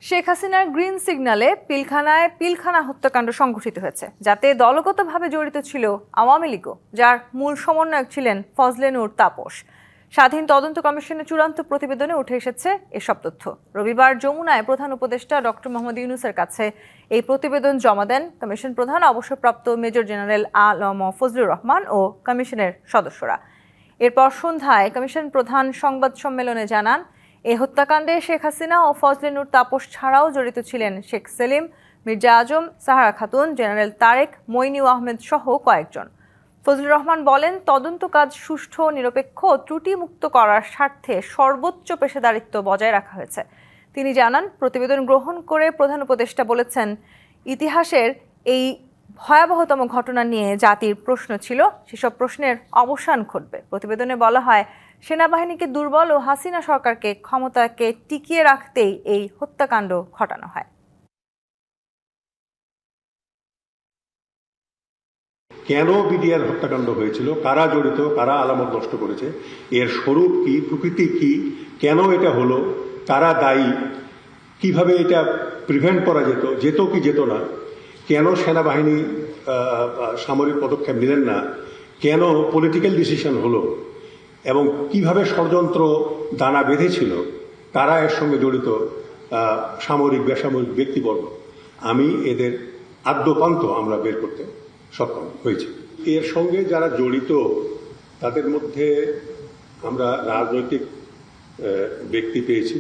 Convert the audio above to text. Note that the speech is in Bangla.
শেখ হাসিনার গ্রিন সিগন্যালে পিলখানা হত্যাকাণ্ড সংঘটিত হয়েছে, যাতে দলগতভাবে জড়িত ছিল আওয়ামী লীগও, যার মূল সমন্বয়ক ছিলেন ফজলে নূর তাপস। স্বাধীন তদন্ত কমিশনের চূড়ান্ত প্রতিবেদনে উঠে এসেছে এসব তথ্য। রবিবার যমুনায় প্রধান উপদেষ্টা ডক্টর মোহাম্মদ ইউনূসের কাছে এই প্রতিবেদন জমা দেন কমিশন প্রধান অবসরপ্রাপ্ত মেজর জেনারেল আ.ল.ম ফজলুর রহমান ও কমিশনের সদস্যরা। এরপর সন্ধ্যায় কমিশন প্রধান সংবাদ সম্মেলনে জানান, এই হত্যাকাণ্ডে শেখ হাসিনা ও ফজলে নূর তাপস ছাড়াও জড়িত ছিলেন শেখ সেলিম, মির্জা আজম, সাহারা খাতুন, জেনারেল তারেক, মইনু আহমেদ সহ কয়েকজন। ফজলুর রহমান বলেন, তদন্ত কাজ সুষ্ঠু, নিরপেক্ষ ও ত্রুটিমুক্ত করার স্বার্থে সর্বোচ্চ পেশাদারিত্ব বজায় রাখা হয়েছে। তিনি জানান, প্রতিবেদন গ্রহণ করে প্রধান উপদেষ্টা বলেছেন, ইতিহাসের এই ভয়াবহতম ঘটনা নিয়ে জাতির প্রশ্ন ছিল, সেসব প্রশ্নের অবসান ঘটবে। প্রতিবেদনে বলা হয়, সেনাবাহিনীকে দুর্বল ও হাসিনা সরকারকে ক্ষমতাকে টিকিয়ে রাখতেই এই হত্যাকাণ্ড ঘটানো হয়। কেন বিডিআর হত্যাকাণ্ড হয়েছিল, কারা জড়িত, কারা আলামত নষ্ট করেছে, এর স্বরূপ কি, প্রকৃতি কি, কেন এটা হলো, কারা দায়ী, কিভাবে এটা প্রিভেন্ট করা যেত কি যেত না, কেন সেনাবাহিনী সামরিক পদক্ষেপ নিলেন না, কেন পলিটিক্যাল ডিসিশন হলো, এবং কিভাবে ষড়যন্ত্র দানা বেঁধেছিল, কারা এর সঙ্গে জড়িত, সামরিক বেসামরিক ব্যক্তিবর্গ, আমি এদের আদ্যপান্ত আমরা বের করতে সক্ষম হয়েছি। এর সঙ্গে যারা জড়িত তাদের মধ্যে আমরা রাজনৈতিক ব্যক্তি পেয়েছি।